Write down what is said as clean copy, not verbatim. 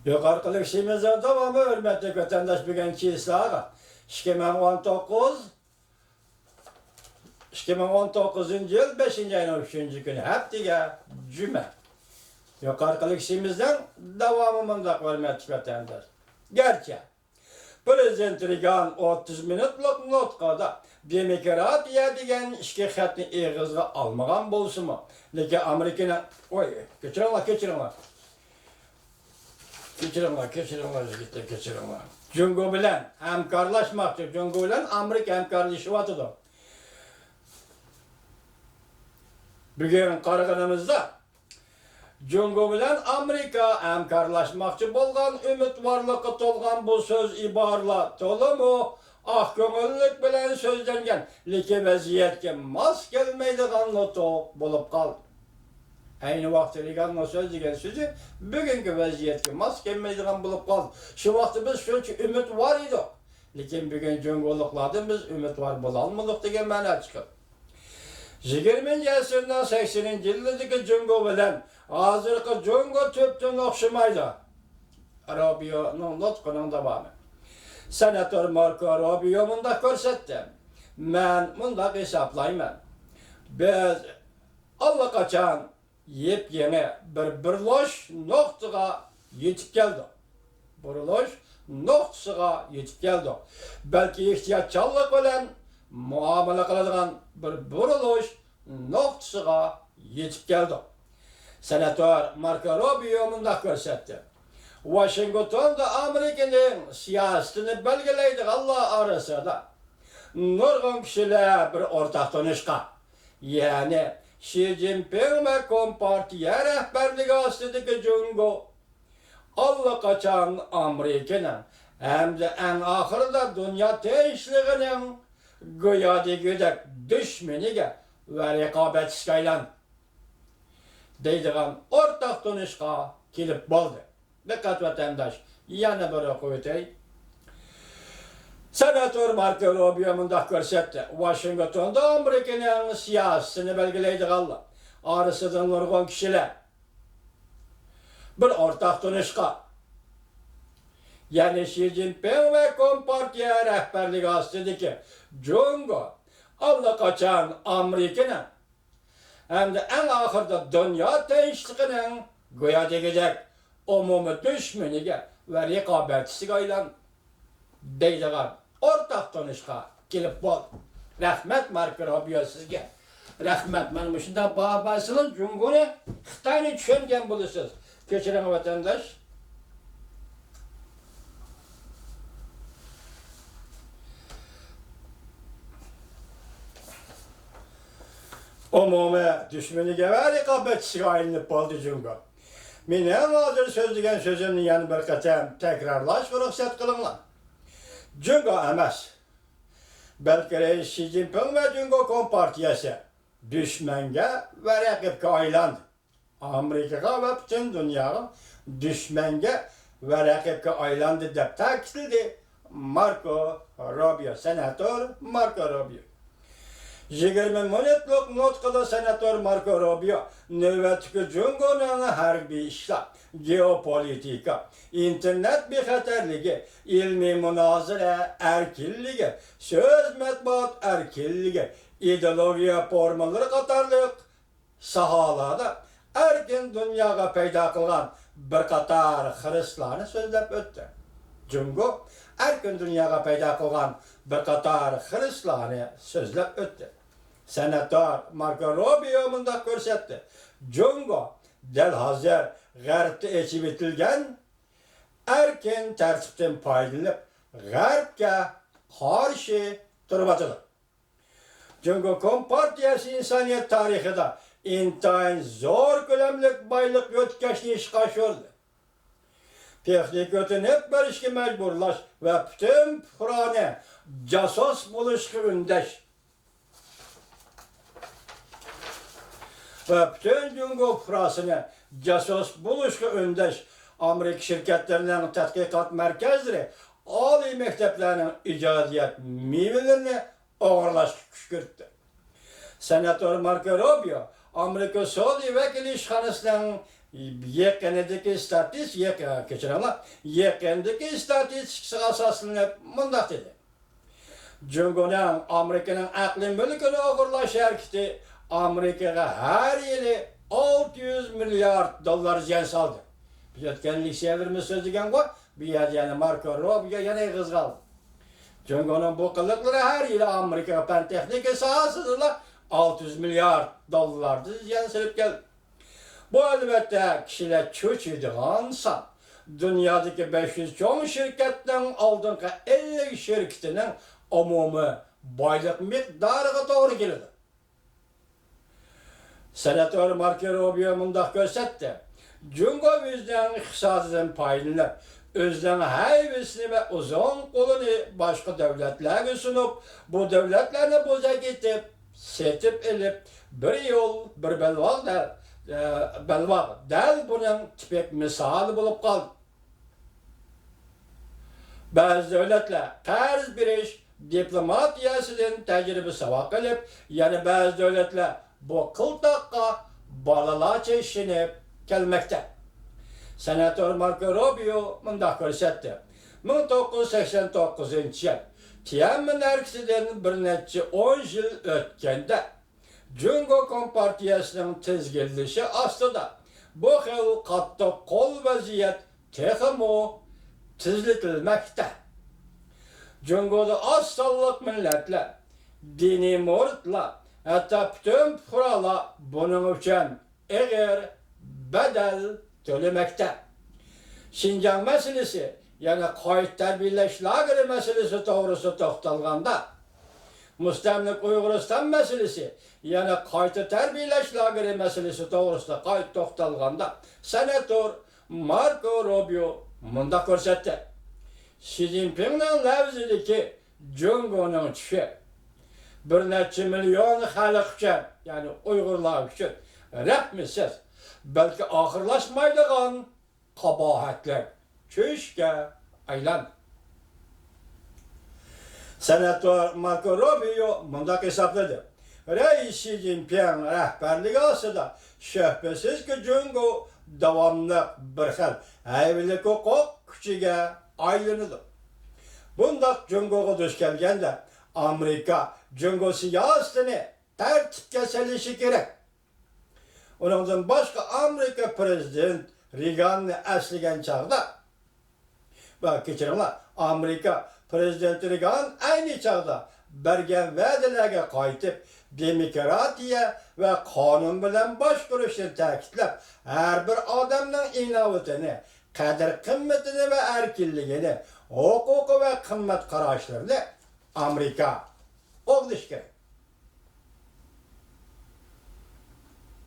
Yukarıdaki işimizin tamamı hürmetli vatandaş bugün çiğsağa. 2019 yıl 5. ayın 3. günü haftiga cüme. Yukarıdaki işimizden devamında hürmetli vatandaş. Gerçi Prezident Reagan 30 minutluk notkada demokratiya degan ishki xatni eg'izga almagan bo'lsa-mu, lekin Amerikani kechiringlar. Kechiringlar. Jungo bilan hamkorlashmoqchi, Jungo bilan Amerika hamkorlashyapti. Bugun qaraganimizda Jungo bilan Amerika hamkorlashmoqchi bo'lgan umidvorlikqa to'lgan bu so'z iboralar to'liq ah ko'ngillik bilan so'zlangan, lekin vaziyatga mos kelmaydigan notoq bo'lib qoldi. Ayni vaqtda Reaganning so'z degan so'zi bugungi vaziyatga mos kelmaydigan bo'lib qoldi. Shu vaqtda biz shuncha umidvor edik, lekin bugun jungoliklardan biz umidvor bo'la olmadik degan ma'no chiqadi. 20. asrning 80-yillardagi Jungo bilan hozirgi Jungo tubdan o'xshamaydi. Rubioning nutqining davomi. Senator Marco Rubio bunda ko'rsatdi. Men bunda hisoblayman. Biz allaqachon yep-yeni bir burilish nuqtaga yetib keldik. Burilish nuqtasiga yetib keldik. Balki ehtiyotkorlik bilan muomala qiladigan bir burilish nuqtasiga yetib keldik. Senator Marco Rubio bunda ko'rsatdi. Washingtonda Amerikaning siyosatini belgilaydiganlar orasida nurg'un kishilar bir o'rtaq tanishqa, ya'ni Xi Jinping va Kompartiya rahbarligi ostidagi Jungo allaqachon Amerikaning hamda eng oxirida dunyo tinchligining go'yodagidek dushmaniga va raqobatchisiga aylandi deydigan o'rtaq tanishqa kelib bo'ldi. Diqqat vatandaş, yana bir o'qib o'tay. Senator Marco Rubio bunda ko'rsatdi. Washingtonda Amerikaning siyosatini belgilaydiganlar orasida nurg'un kishilar bir o'rtaq tanishqa, ya'ni Xi Jinping va Kompartiya rahbarligi ostidagi Jungo allaqachon Amerikaning hamda eng oxirida dunyo tinchligining go'yodagidek umumiy dushmaniga va raqobatchisiga aylandi deydigan o'rtaq tanishqa kelib bo'ldi. Rahmat Marco Rubio sizga. Rahmat. Mana shunda babasini Jungoni Xitoyni tushungan bo'lasiz. Kechiring vatandosh. Umumiy dushmaniga va raqobatchisiga aylanib bo'ldi Jungo. Meni ham hozir so'zlagan so'zimni yana bir qatam takrorlash ruxsat qilinglar. Jungo emas, balki Xi Jinping va Jungo Kompartiyasi dushmanga va raqibga aylandi. Amerikaga va butun dunyoga dushmanga va raqibga aylandi deb ta'kidladi Marco Rubio, senator Marco Rubio. 20 minutlik nutqida senator Marco Rubio navbatdagi Jungoning harbiy ishlar, geopolitika, internet bexatarligi, ilmiy munozara erkinligi, so'z matbuot erkinligi, ideologiya formalari qatorliq sohalarda erkin dunyoga paydo qilgan bir qator xiristlarni so'zlab o'tdi. Jungo erkin dunyoga paydo qilgan bir qator xiristlarni so'zlab o'tdi. Senator Marco Rubio bunda ko'rsatdi. Jungo dal hozir g'arbda echib etilgan erkin tartibdan foydalanib g'arbga qarshi turibdi. Jungo Kompartiyasi insoniyat tarixida intayin zo'r ko'lamli boylik yo'tkashni ishga oshirdi. Texnik o'tinib berishga majburlash va butun fuqaroni jasos bo'lishga undash ve bütün Jungo fuqarosini jasos bo'lishga undash Amerika shirkatlarining tadqiqot markazlari, oliy maktablarning ijodiyat mevalarini o'g'irlashga kuch kiritdi. Senator Marco Rubio Amerika Sodiy vakili ishxonasining yaqindagi statistikasi asoslanib mundaq dedi. Jungo'nun Amerika'nın aqli mülkünü o'g'irlash harakati Amerikaga har yili 600 milyard dollar ziyon soldi. Biz o'tganlik sevirimiz so'zlagan-ku, bu yerda yana Marco Rubio yana qizg'aldi. Jungo'nun bu qiliqlari har yili Amerika fan texnika sohasida 600 milyard dollarni ziyon solib keldi. Bu albatta kişiler cho'chiydigan son. Dünyadaki 500 çoğun şirketinin aldığınki 50 şirketinin umumi boylik miqdoriga to'g'ri keladi. Senatör Marco Rubio mundaq ko'rsatdi. Jungo o'zining iqtisodidan foydalanib, o'zining haybisini va uzun qo'lini boshqa davlatlarga sunib, bu davlatlarni bo'zak etib, setib elib, bir yo'l, bir belvoq dal buning tipik misoli bo'lib qoldi. Ba'zi davlatlar qarz berish diplomatiyasidan tajriba savob qilib, yana ba'zi davlatlar bu qiltoqqa bolalarcha ishinib kelmoqda. Senatör Marco Rubio mundaq ko'rsatdi. 1989-yil Tiananmen harakatidan bir necha 10 yil o'tganda Jungo Kompartiyasining tizginlashi ostida bu xil qattiq qo'l vaziyat texmo tizlatilmoqda. Jungo'da oz sonliq millatlar, diniy muritlar, hatta bütün fuqarolar buning uchun og'ir badal to'lamoqda. Xinjiang masalasi, yana qayta tarbiyalash lageri masalasi to'g'risida to'xtalganda, Mustamlik Uyg'uriston masalasi, yana qayta tarbiyalash lageri masalasi to'g'risida qayta to'xtalganda, senator Marco Rubio mundaq ko'rsatdi. Xi Jinpingning lavzidagi Jungo'ning tushi bir necha milyon xalq uchun, ya'ni Uyg'urlar uchun rahmsiz, balki oxirlashmaydigan qabohatlar cho'shga aylandi. Senator Marco Rubio mundaq hisobladi. Rais Xi Jinping rahbarligi ostida shubhasizki Jungo davomli bir xil aybilik huquq kuchiga aylanadi. Bundaq Jungo'ga duch kelganda Amerika Jungo siyosatini tartibga solishi kerak. Uningdan boshqa Amerika prezident Reaganni eslagan chog'da, bak kechiringlar, Amerika prezidenti Reagan ayni chog'da bergan va'dalarga qaytib, demokratiya va qonun bilan boshqarishni ta'kidlab, har bir odamning inovatini, qadr-qimmatini va erkinligini, huquqi va qimmat qarashlarini Amerika qo'llashi kerak.